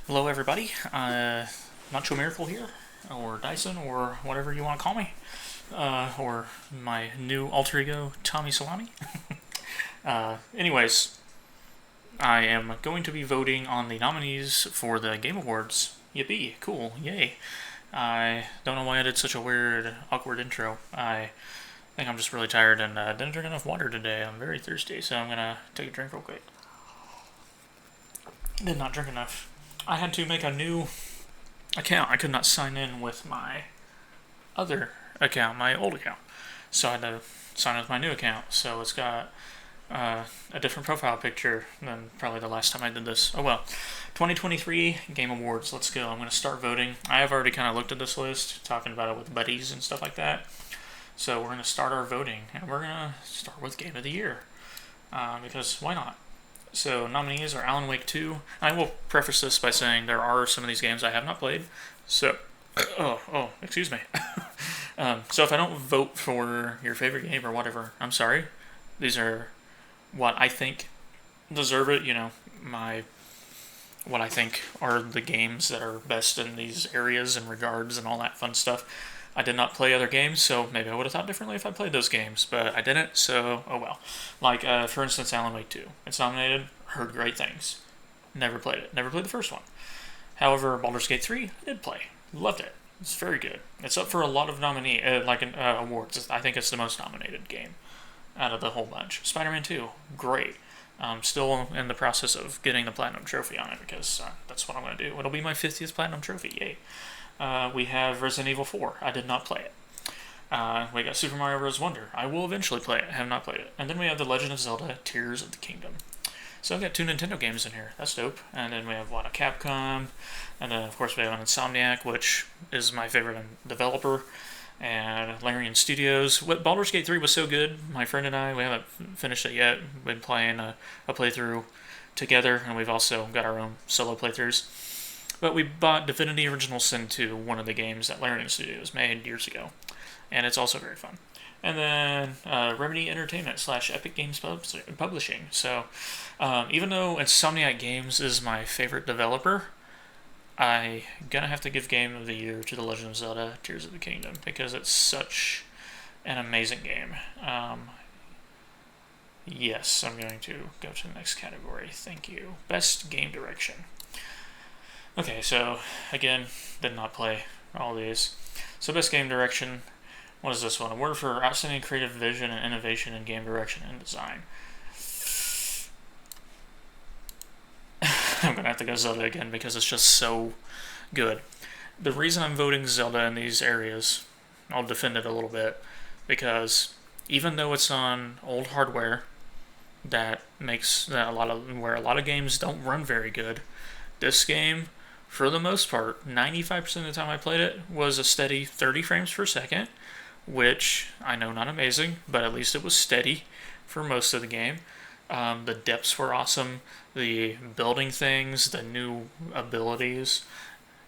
Hello, everybody. Nacho Miracle here, or Dyson, or whatever you want to call me, or my new alter ego, Tommy Salami. Anyways, I am going to be voting on the nominees for the Game Awards. Yippee! Cool! Yay! I don't know why I did such a weird, awkward intro. I think I'm just really tired and didn't drink enough water today. I'm very thirsty, so I'm gonna take a drink real quick. Did not drink enough. I had to make a new account. I could not sign in with my other account, my old account. So I had to sign with my new account. So it's got a different profile picture than probably the last time I did this. Oh well. 2023 Game Awards. Let's go. I'm going to start voting. I have already kind of looked at this list, talking about it with buddies and stuff like that. So we're going to start our voting. And we're going to start with Game of the Year. Because why not? So nominees are Alan Wake 2. I will preface this by saying there are some of these games I have not played. So, excuse me. So if I don't vote for your favorite game or whatever, I'm sorry. These are what I think deserve it. What I think are the games that are best in these areas and regards and all that fun stuff. I did not play other games, so maybe I would have thought differently if I played those games, but I didn't, so oh well. Like, for instance, Alan Wake 2. It's nominated, heard great things. Never played it. Never played the first one. However, Baldur's Gate 3, I did play. Loved it. It's very good. It's up for a lot of awards. I think it's the most nominated game out of the whole bunch. Spider-Man 2, great. Still in the process of getting the Platinum Trophy on it, because that's what I'm going to do. It'll be my 50th Platinum Trophy, yay. We have Resident Evil 4. I did not play it. We got Super Mario Bros. Wonder. I will eventually play it. I have not played it. And then we have The Legend of Zelda Tears of the Kingdom. So I've got 2 Nintendo games in here. That's dope. And then we have, a Capcom. And then, of course, we have an Insomniac, which is my favorite developer. And Larian Studios. Baldur's Gate 3 was so good. My friend and I, we haven't finished it yet. We've been playing a playthrough together. And we've also got our own solo playthroughs. But we bought Divinity Original Sin 2, one of the games that Larian Studios made years ago. And it's also very fun. And then Remedy Entertainment / Epic Games Publishing. So even though Insomniac Games is my favorite developer, I'm going to have to give Game of the Year to The Legend of Zelda Tears of the Kingdom, because it's such an amazing game. Yes, I'm going to go to the next category. Thank you. Best Game Direction. Okay, so again, did not play all these. So best game direction, what is this one? Award for outstanding creative vision and innovation in game direction and design. I'm gonna have to go Zelda again because it's just so good. The reason I'm voting Zelda in these areas, I'll defend it a little bit, because even though it's on old hardware that makes that a lot of games don't run very good, this game, for the most part, 95% of the time I played it, was a steady 30 frames per second, which I know not amazing, but at least it was steady for most of the game. The depths were awesome, the building things, the new abilities,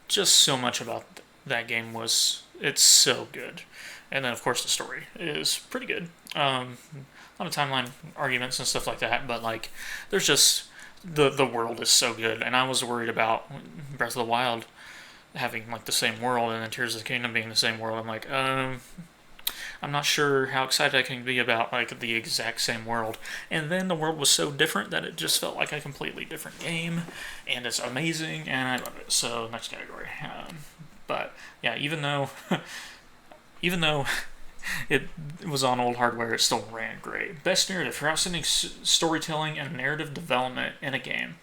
just so much about that game it's so good. And then, of course, the story is pretty good. A lot of timeline arguments and stuff like that, but there's just... The world is so good, and I was worried about Breath of the Wild having the same world, and then Tears of the Kingdom being the same world. I'm like, I'm not sure how excited I can be about the exact same world. And then the world was so different that it just felt like a completely different game, and it's amazing, and I love it. So next category. But yeah, even though it was on old hardware, it still ran great. Best narrative for outstanding storytelling and narrative development in a game.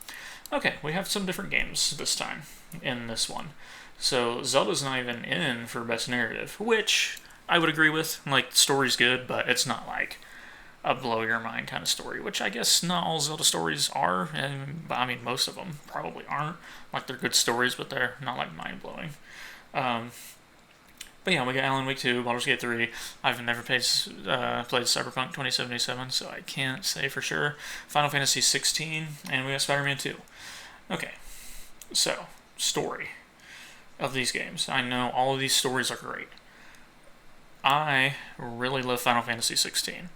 Okay, we have some different games this time in this one. So Zelda's not even in for best narrative, which I would agree with. Story's good, but it's not a blow your mind kind of story, which I guess not all Zelda stories are. And I mean, most of them probably aren't. They're good stories, but they're not mind blowing. But yeah, we got Alan Wake 2, Baldur's Gate 3. I've never played Cyberpunk 2077, so I can't say for sure. Final Fantasy 16, and we got Spider-Man 2. Okay, so, story of these games. I know all of these stories are great. I really love Final Fantasy 16.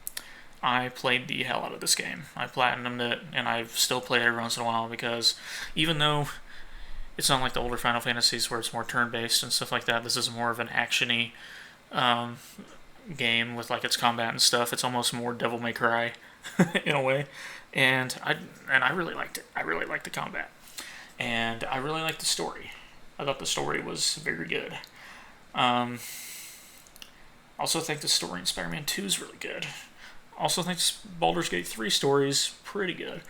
I played the hell out of this game. I platinumed it, and I still play it every once in a while, because even though it's not like the older Final Fantasies where it's more turn-based and stuff like that. This is more of an action-y um, game with like its combat and stuff. It's almost more Devil May Cry in a way, and I really liked it. I really liked the combat, and I really liked the story. I thought the story was very good. Um, also think the story in Spider-Man 2 is really good. Also think Baldur's Gate 3 story is pretty good.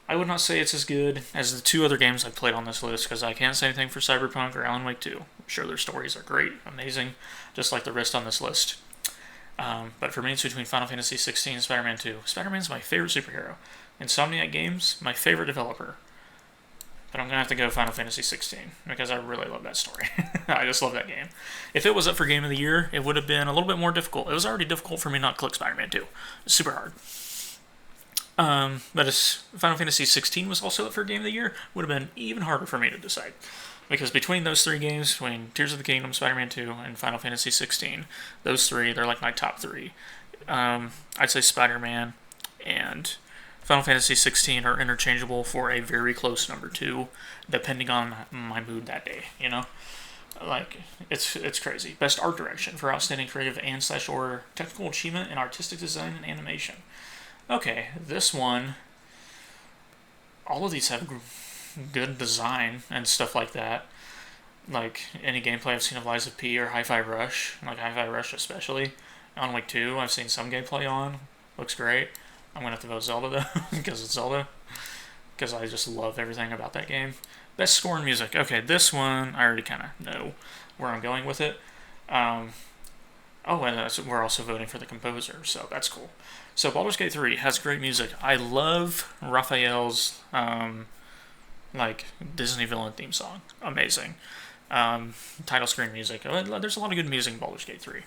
I would not say it's as good as the two other games I played on this list because I can't say anything for Cyberpunk or Alan Wake 2. I'm sure their stories are great, amazing, just like the rest on this list. But for me, it's between Final Fantasy 16 and Spider-Man 2. Spider-Man's my favorite superhero. Insomniac Games, my favorite developer. But I'm going to have to go Final Fantasy 16 because I really love that story. I just love that game. If it was up for Game of the Year, it would have been a little bit more difficult. It was already difficult for me not to click Spider-Man 2. It's super hard. But if Final Fantasy 16 was also up for Game of the Year, it would have been even harder for me to decide. Because between those three games, between Tears of the Kingdom, Spider-Man 2, and Final Fantasy 16, those three, they're like my top three. I'd say Spider-Man and Final Fantasy 16 are interchangeable for a very close number two, depending on my mood that day, you know? Like, it's crazy. Best art direction for outstanding creative and / or technical achievement in artistic design and animation. Okay, this one, all of these have good design and stuff like that. Like, any gameplay I've seen of Lies of P or Hi-Fi Rush, like Hi-Fi Rush especially. On Wake 2, I've seen some gameplay on. Looks great. I'm going to have to vote Zelda, though, because it's Zelda. Because I just love everything about that game. Best score and music. Okay, this one, I already kind of know where I'm going with it. And we're also voting for the composer, so that's cool. So Baldur's Gate 3 has great music. I love Raphael's, Disney villain theme song. Amazing. Title screen music. There's a lot of good music in Baldur's Gate 3.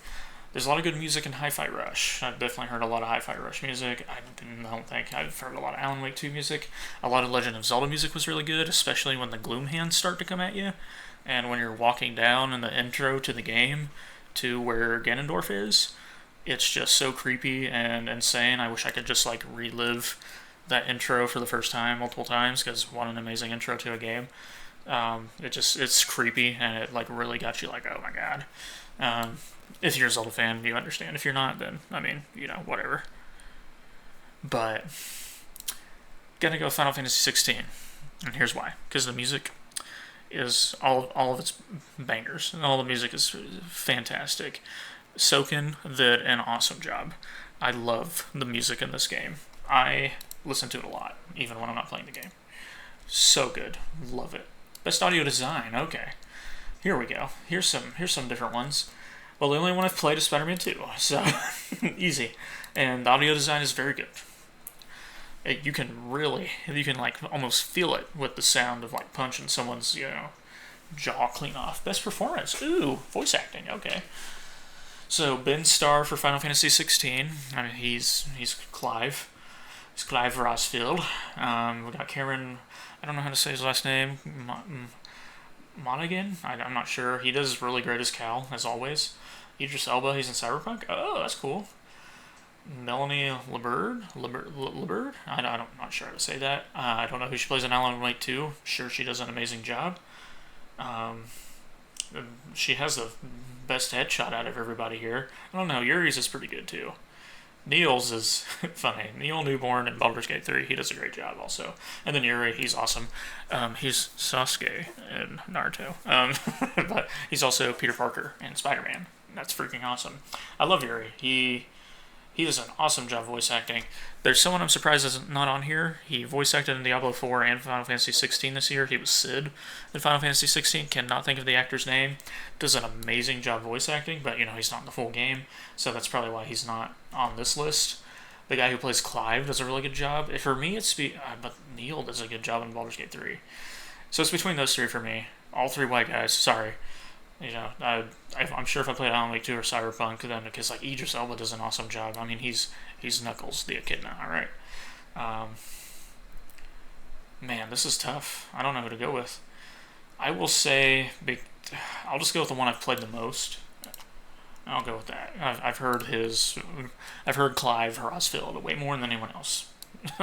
There's a lot of good music in Hi-Fi Rush. I've definitely heard a lot of Hi-Fi Rush music. I don't think I've heard a lot of Alan Wake 2 music. A lot of Legend of Zelda music was really good, especially when the gloom hands start to come at you. And when you're walking down in the intro to the game to where Ganondorf is, it's just so creepy and insane. I wish I could just relive that intro for the first time multiple times because what an amazing intro to a game. It's creepy and it really got you oh my god. If you're a Zelda fan, you understand. If you're not, then whatever. But gonna go Final Fantasy 16, and here's why: because the music is all of its bangers, and all the music is fantastic. Soken did an awesome job. I love the music in this game. I listen to it a lot, even when I'm not playing the game. So good, love it. Best audio design. Okay, here we go. Here's some different ones. Well, the only one I've played is Spider-Man 2, so easy. And the audio design is very good. You can almost feel it with the sound of punching someone's jaw clean off. Best performance. Ooh, voice acting. Okay. So Ben Starr for Final Fantasy 16. I mean, he's Clive. He's Clive Rosfield. We got Cameron. I don't know how to say his last name. Monaghan? I'm not sure. He does really great as Cal, as always. Idris Elba, he's in Cyberpunk. Oh, that's cool. Melanie Laberd? I'm not sure how to say that. I don't know who she plays in Alan Wake 2. Sure, she does an amazing job. She has the best headshot out of everybody here. I don't know, Yuri's is pretty good too. Neil's is funny. Neil Newborn in Baldur's Gate 3, he does a great job also. And then Yuri, he's awesome. He's Sasuke in Naruto. But he's also Peter Parker in Spider-Man. That's freaking awesome. I love Yuri. He does an awesome job voice acting. There's someone I'm surprised is not on here. He voice acted in Diablo 4 and Final Fantasy 16 this year. He was Sid in Final Fantasy 16. Cannot think of the actor's name. Does an amazing job voice acting, but he's not in the full game, so that's probably why he's not on this list. The guy who plays Clive does a really good job. For me, but Neil does a good job in Baldur's Gate 3. So it's between those three for me. All three white guys. Sorry. I'm sure if I played Alan Wake 2 or Cyberpunk, then because Idris Elba does an awesome job. I mean, he's Knuckles the Echidna. All right. Man, this is tough. I don't know who to go with. I will say I'll just go with the one I've played the most. I'll go with that. I've heard Clive Rosfield way more than anyone else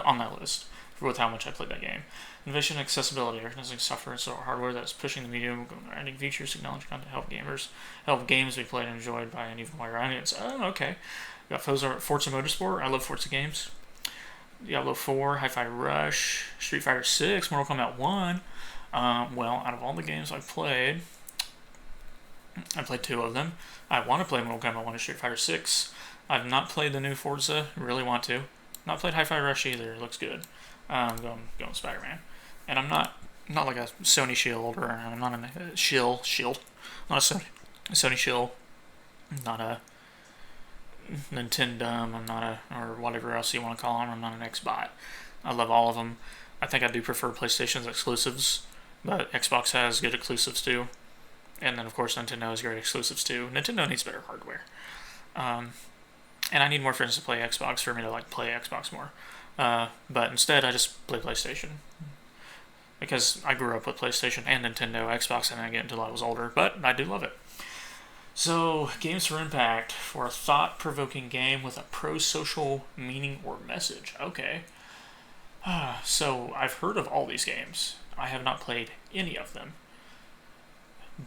on that list with how much I played that game. Innovation and accessibility, recognizing software and hardware that's pushing the medium, adding features, technology content to help games be played and enjoyed by an even wider audience. Oh, okay. We got Forza Motorsport. I love Forza games. Diablo 4, Hi-Fi Rush, Street Fighter 6, Mortal Kombat 1. Well, out of all the games I played 2 of them. I want to play Mortal Kombat 1 and Street Fighter 6. I've not played the new Forza. Really want to. Not played Hi-Fi Rush either. It looks good. Going Spider-Man. And I'm not like a Sony shield, or I'm not a shield. Not a Sony shield. Not a Nintendo. I'm not a, or whatever else you want to call them. I'm not an Xbot. I love all of them. I think I do prefer PlayStation's exclusives, but Xbox has good exclusives too. And then, of course, Nintendo has great exclusives too. Nintendo needs better hardware. And I need more friends to play Xbox for me to play Xbox more. But instead, I just play PlayStation. Because I grew up with PlayStation and Nintendo. Xbox I didn't get until I was older, but I do love it. So, Games for Impact, for a thought-provoking game with a pro-social meaning or message. Okay. So, I've heard of all these games. I have not played any of them.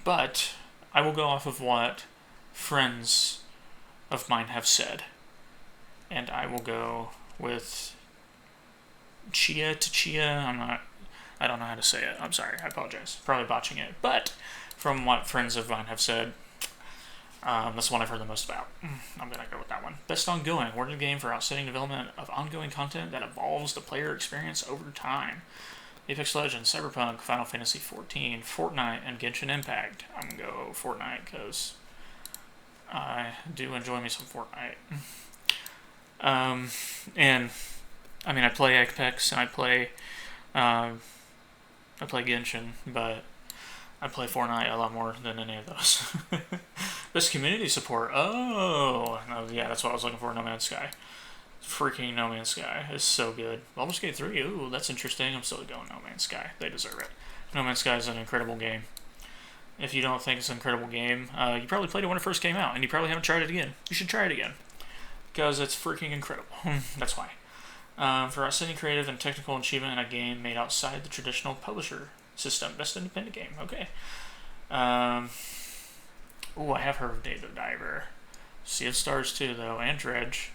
But I will go off of what friends of mine have said. And I will go with Chia. I don't know how to say it. I'm sorry. I apologize. Probably botching it. But from what friends of mine have said, that's the one I've heard the most about. I'm going to go with that one. Best ongoing. Awarded game for outstanding development of ongoing content that evolves the player experience over time. Apex Legends, Cyberpunk, Final Fantasy XIV, Fortnite, and Genshin Impact. I'm going to go Fortnite because I do enjoy me some Fortnite. And I mean, I play Apex and I play Genshin, but I play Fortnite a lot more than any of those. Best community support. Oh, yeah, that's what I was looking for. No Man's Sky. Freaking No Man's Sky is so good. Baldur's Gate 3. Ooh, that's interesting. I'm still going No Man's Sky. They deserve it. No Man's Sky is an incredible game. If you don't think it's an incredible game, you probably played it when it first came out, and you probably haven't tried it again. You should try it again. Because it's freaking incredible. That's why. For outstanding creative and technical achievement in a game made outside the traditional publisher system. Best independent game. Okay. Ooh, I have heard of Dave the Diver. Sea of Stars 2, though, and Dredge.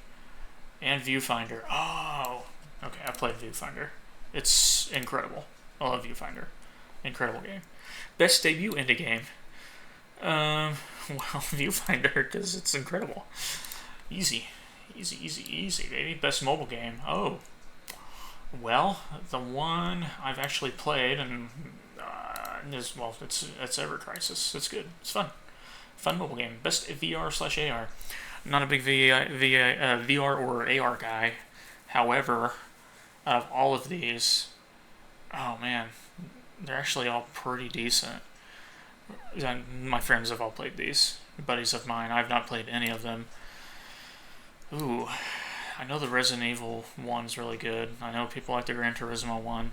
And Viewfinder. Oh! Okay, I played Viewfinder. It's incredible. I love Viewfinder. Incredible game. Best debut indie game. Well, Viewfinder, because it's incredible. Easy, baby. Best mobile game. Oh. Well, the one I've actually played, and it's Ever Crisis. It's good. It's fun. Fun mobile game. Best VR/AR. Not a big VR or AR guy. However, out of all of these, oh man, they're actually all pretty decent. My friends have all played these. Buddies of mine. I've not played any of them. Ooh, I know the Resident Evil 1's really good. I know people like the Gran Turismo 1.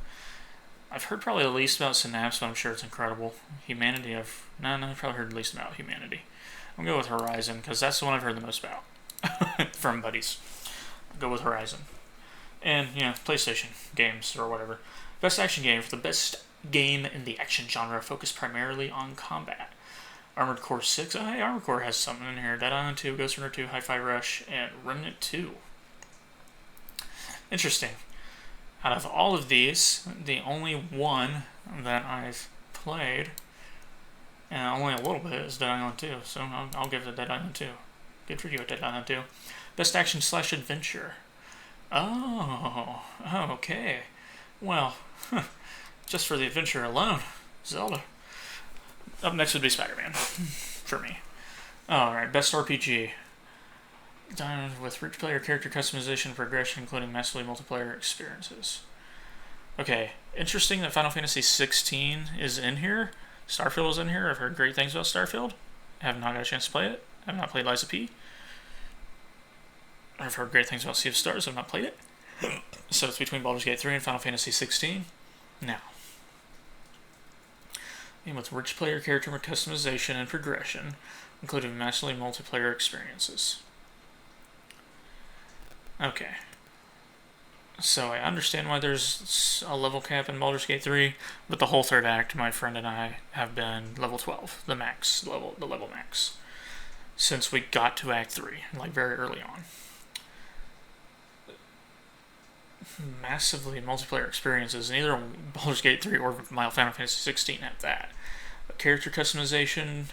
I've heard probably the least about Synapse, but I'm sure it's incredible. Humanity, I've probably heard the least about Humanity. I'm going to go with Horizon, because that's the one I've heard the most about from buddies. I'll go with Horizon. And, PlayStation games or whatever. Best action game. For the best game in the action genre, focused primarily on combat. Armored Core 6. Oh, hey, Armored Core has something in here. Dead Island 2, Ghost Runner 2, Hi-Fi Rush, and Remnant 2. Interesting. Out of all of these, the only one that I've played, and only a little bit, is Dead Island 2. So I'll give it Dead Island 2. Good for you at Dead Island 2. Best action/adventure. Oh, okay. Well, just for the adventure alone, Zelda. Up next would be Spider-Man, for me. Alright, best RPG. Done with rich player character customization, progression, including massively multiplayer experiences. Okay, interesting that Final Fantasy XVI is in here. Starfield is in here. I've heard great things about Starfield. I have not got a chance to play it. I have not played Lies of P. I've heard great things about Sea of Stars. I've not played it. So it's between Baldur's Gate 3 and Final Fantasy XVI. Now, and with rich player character customization and progression, including massively multiplayer experiences. Okay. So I understand why there's a level cap in Baldur's Gate 3, but the whole third act, my friend and I have been level 12, the level max, since we got to Act 3, like very early on. Massively multiplayer experiences, neither Baldur's Gate 3 or Final Fantasy 16 have that. Character customization,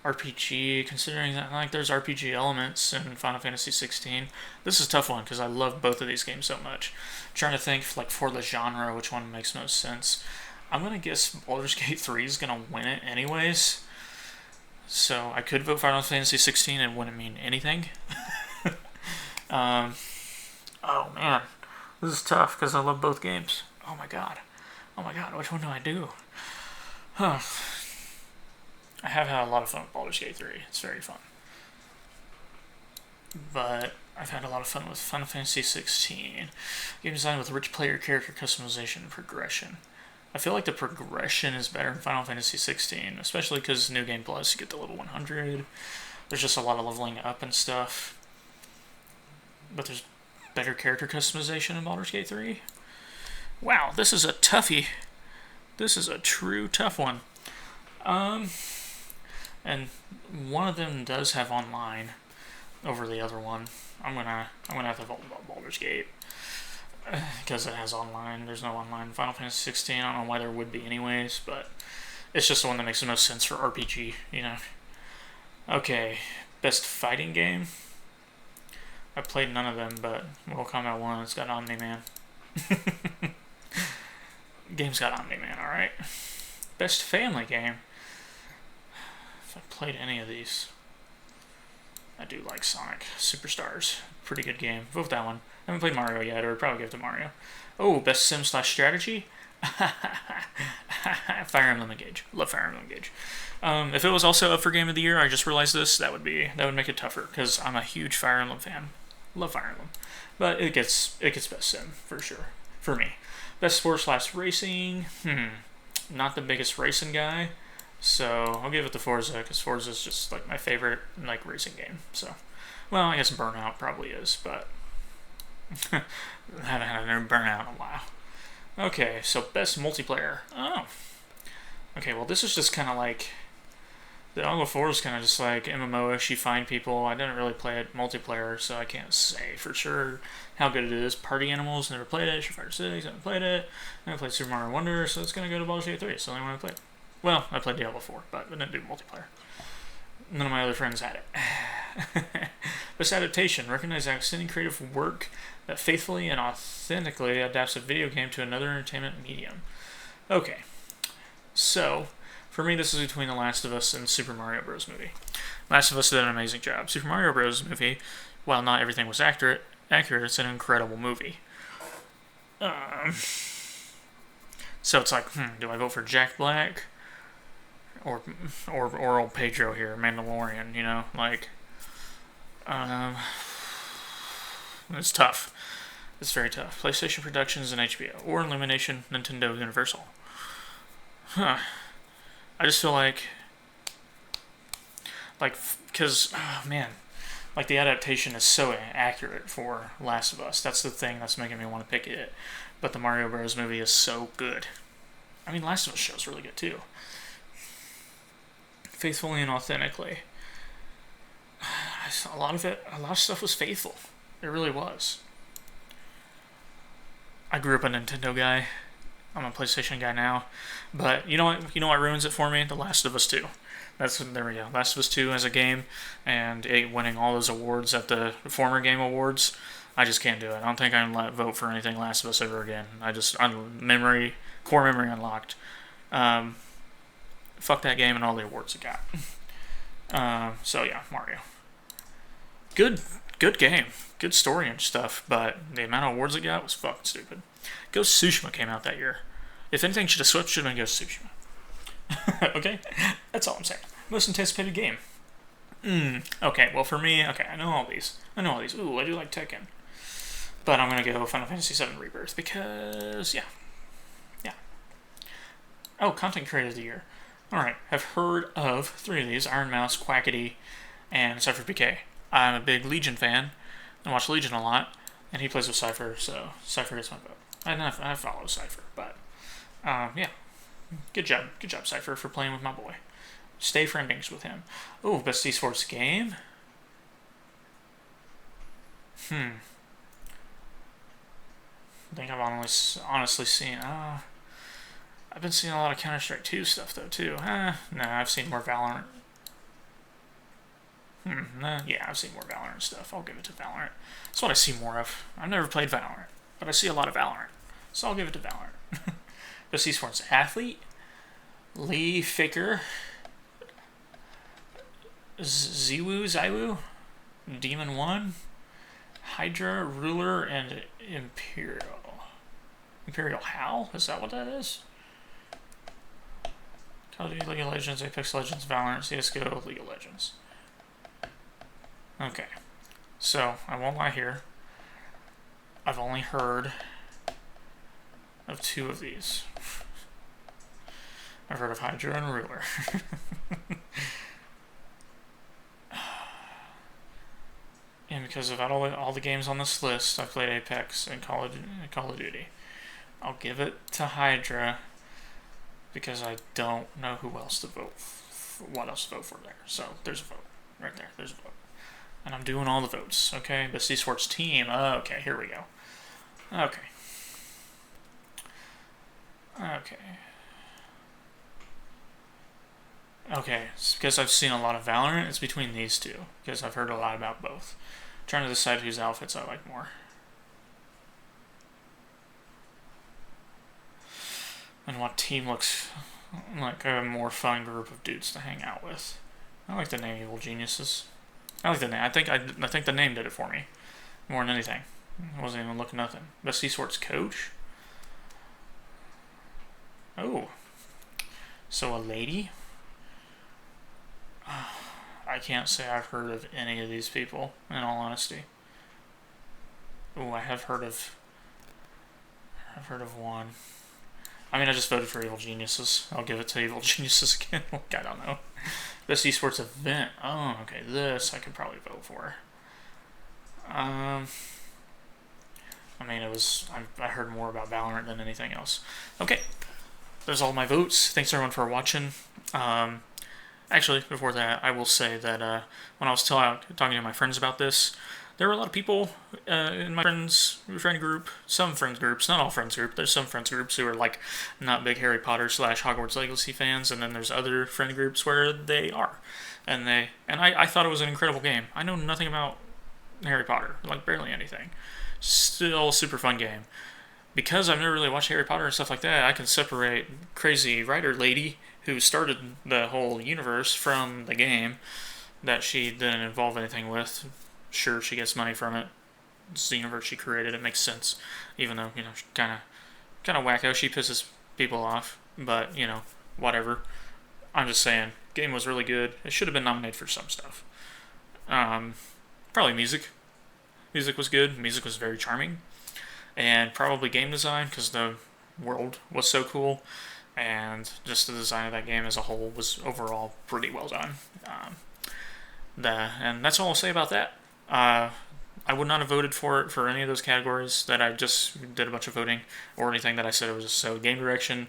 RPG, considering that like there's RPG elements in Final Fantasy 16. This is a tough one because I love both of these games so much. I'm trying to think like for the genre which one makes most sense. I'm gonna guess Baldur's Gate 3 is gonna win it anyways. So I could vote Final Fantasy 16 and it wouldn't mean anything. Oh man, this is tough because I love both games. Oh my god, which one do I do? Huh. I have had a lot of fun with Baldur's Gate 3. It's very fun. But I've had a lot of fun with Final Fantasy 16. Game designed with rich player character customization and progression. I feel like the progression is better in Final Fantasy 16, especially because New Game Plus, you get to level 100. There's just a lot of leveling up and stuff. But there's better character customization in Baldur's Gate 3. Wow, this is a toughie. This is a true tough one. And one of them does have online over the other one. I'm gonna have to vote Baldur's Gate because it has online. There's no online in Final Fantasy 16. I don't know why there would be anyways, but it's just the one that makes the most sense for RPG, you know. Okay, best fighting game. I played none of them, but Mortal Kombat 1, it's got Omni-Man. Game's got Omni-Man, alright. Best family game. If I played any of these, I do like Sonic Superstars. Pretty good game. Vote that one. I haven't played Mario yet, or I'd probably give it to Mario. Oh, best sim/strategy? Fire Emblem Engage. Love Fire Emblem Engage. If it was also up for Game of the Year, I just realized this, that would make it tougher, because I'm a huge Fire Emblem fan. Love Fire Emblem. But it gets best sim, for sure. For me. Best sport/racing. Not the biggest racing guy. So I'll give it to Forza, because Forza is just like my favorite like racing game. So, well, I guess Burnout probably is, but I haven't had a Burnout in a while. Okay, so best multiplayer. Oh, okay. Well, this is just kind of like the Algo 4 is kind of just like MMO-ish. You find people. I didn't really play it multiplayer, so I can't say for sure how good it is. Party Animals, never played it. Street Fighter 6, haven't played it. I haven't played Super Mario Wonder, so it's gonna go to Baldur's Gate 3. It's the only one I played. Well, I played Diablo 4, but I didn't do multiplayer. None of my other friends had it. Best adaptation. Recognize outstanding creative work that faithfully and authentically adapts a video game to another entertainment medium. Okay. So, for me, this is between The Last of Us and Super Mario Bros. Movie. Last of Us did an amazing job. Super Mario Bros. Movie, while not everything was accurate, it's an incredible movie. So it's like, do I vote for Jack Black? Or old Pedro here, Mandalorian, you know, like, it's tough. It's very tough. PlayStation Productions and HBO, or Illumination, Nintendo, Universal. I just feel like, because, oh man, like the adaptation is so accurate for Last of Us. That's the thing that's making me want to pick it. But the Mario Bros. Movie is so good. I mean, Last of Us show's really good too. Faithfully and authentically. A lot of stuff was faithful. It really was. I grew up a Nintendo guy. I'm a PlayStation guy now. But you know what? You know what ruins it for me? The Last of Us 2. There we go. Last of Us 2 as a game, and it winning all those awards at the former Game Awards. I just can't do it. I don't think I can vote for anything Last of Us ever again. Core memory unlocked. Fuck that game and all the awards it got. So yeah, Mario. Good game. Good story and stuff, but the amount of awards it got was fucking stupid. Ghost of Tsushima came out that year. If anything should have swept, should have been Ghost of Tsushima. Okay? That's all I'm saying. Most anticipated game. Okay, well for me, I know all these. Ooh, I do like Tekken. But I'm gonna go Final Fantasy VII Rebirth because, yeah. Oh, Content Creator of the Year. Alright, I've heard of 3 of these, Iron Mouse, Quackity, and Cypher PK. I'm a big Legion fan, and watch Legion a lot, And he plays with Cypher, so Cypher gets my vote. I follow Cypher, but yeah, good job, Cypher, for playing with my boy. Stay friendings with him. Oh, best esports game. I think I've honestly seen. I've been seeing a lot of Counter-Strike 2 stuff though too. No, I've seen more Valorant. Yeah, I've seen more Valorant stuff. I'll give it to Valorant. That's what I see more of. I've never played Valorant, but I see a lot of Valorant, so I'll give it to Valorant. Best esports athlete. Lee Faker. Zywoo, Demon 1, Hydra, Ruler, and Imperial. Imperial Howl? Is that what that is? Call of Duty, League of Legends, Apex Legends, Valorant, CSGO, League of Legends. Okay. So, I won't lie here. I've only heard of 2 of these. I've heard of Hydra and Ruler. And because of all the games on this list, I've played Apex and Call of Duty. I'll give it to Hydra because I don't know who else to vote what else to vote for there. So there's a vote. Right there. There's a vote. And I'm doing all the votes. Okay, best esports team. Okay, here we go. Okay. Okay, it's because I've seen a lot of Valorant. It's between these two because I've heard a lot about both. I'm trying to decide whose outfits I like more. And what team looks like a more fun group of dudes to hang out with. I like the name Evil Geniuses. I like the name. I think the name did it for me more than anything. I wasn't even looking nothing. Best esports coach. Oh, so a lady. I can't say I've heard of any of these people, in all honesty. Oh, I have heard of one. I mean, I just voted for Evil Geniuses. I'll give it to Evil Geniuses again. I don't know. Best esports event. Oh, okay. This I could probably vote for. I mean, I heard more about Valorant than anything else. Okay. There's all my votes. Thanks everyone for watching. Actually, before that, I will say that when I was talking to my friends about this, there were a lot of people in my friend group, some friends groups, not all friends groups, there's some friends groups who are like not big Harry Potter / Hogwarts Legacy fans, and then there's other friend groups where they are. And I thought it was an incredible game. I know nothing about Harry Potter, like barely anything. Still a super fun game. Because I've never really watched Harry Potter and stuff like that, I can separate crazy writer lady who started the whole universe from the game that she didn't involve anything with. Sure, she gets money from it. It's the universe she created. It makes sense, even though kind of wacko. She pisses people off, but whatever. I'm just saying, game was really good. It should have been nominated for some stuff. Probably music. Music was good. Music was very charming, and probably game design because the world was so cool. And just the design of that game as a whole was overall pretty well done. And that's all I'll say about that. I would not have voted for it for any of those categories that I just did a bunch of voting, or anything that I said it was. So game direction,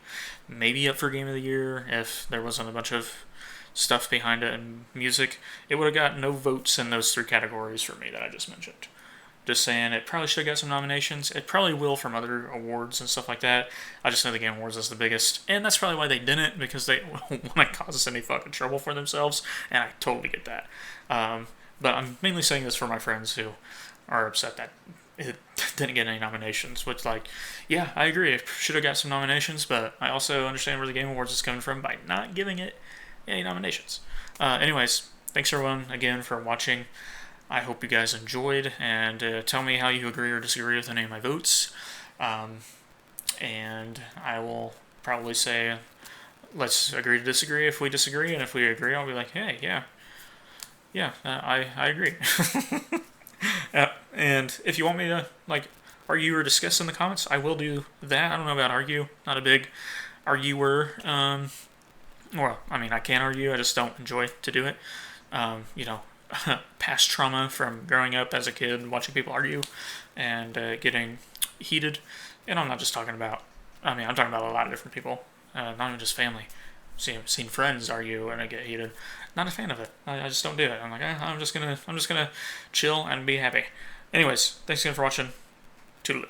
maybe up for game of the year if there wasn't a bunch of stuff behind it, and music, it would have got no votes in those 3 categories for me that I just mentioned. Just saying, it probably should have got some nominations. It probably will from other awards and stuff like that. I just know the Game Awards is the biggest. And that's probably why they didn't, because they want to cause us any fucking trouble for themselves. And I totally get that. But I'm mainly saying this for my friends who are upset that it didn't get any nominations. Which, yeah, I agree. It should have got some nominations. But I also understand where the Game Awards is coming from by not giving it any nominations. Anyways, thanks everyone again for watching. I hope you guys enjoyed, and tell me how you agree or disagree with any of my votes. And I will probably say, let's agree to disagree if we disagree, and if we agree, I'll be like, hey, yeah, I agree. And if you want me to, argue or discuss in the comments, I will do that. I don't know about argue. Not a big arguer. Well, I mean, I can argue, I just don't enjoy to do it. past trauma from growing up as a kid, watching people argue, and getting heated. And I'm not just talking about. I mean, I'm talking about a lot of different people, not even just family. Seen friends argue and I get heated. Not a fan of it. I just don't do it. I'm like, I'm just gonna chill and be happy. Anyways, thanks again for watching. Toodaloo.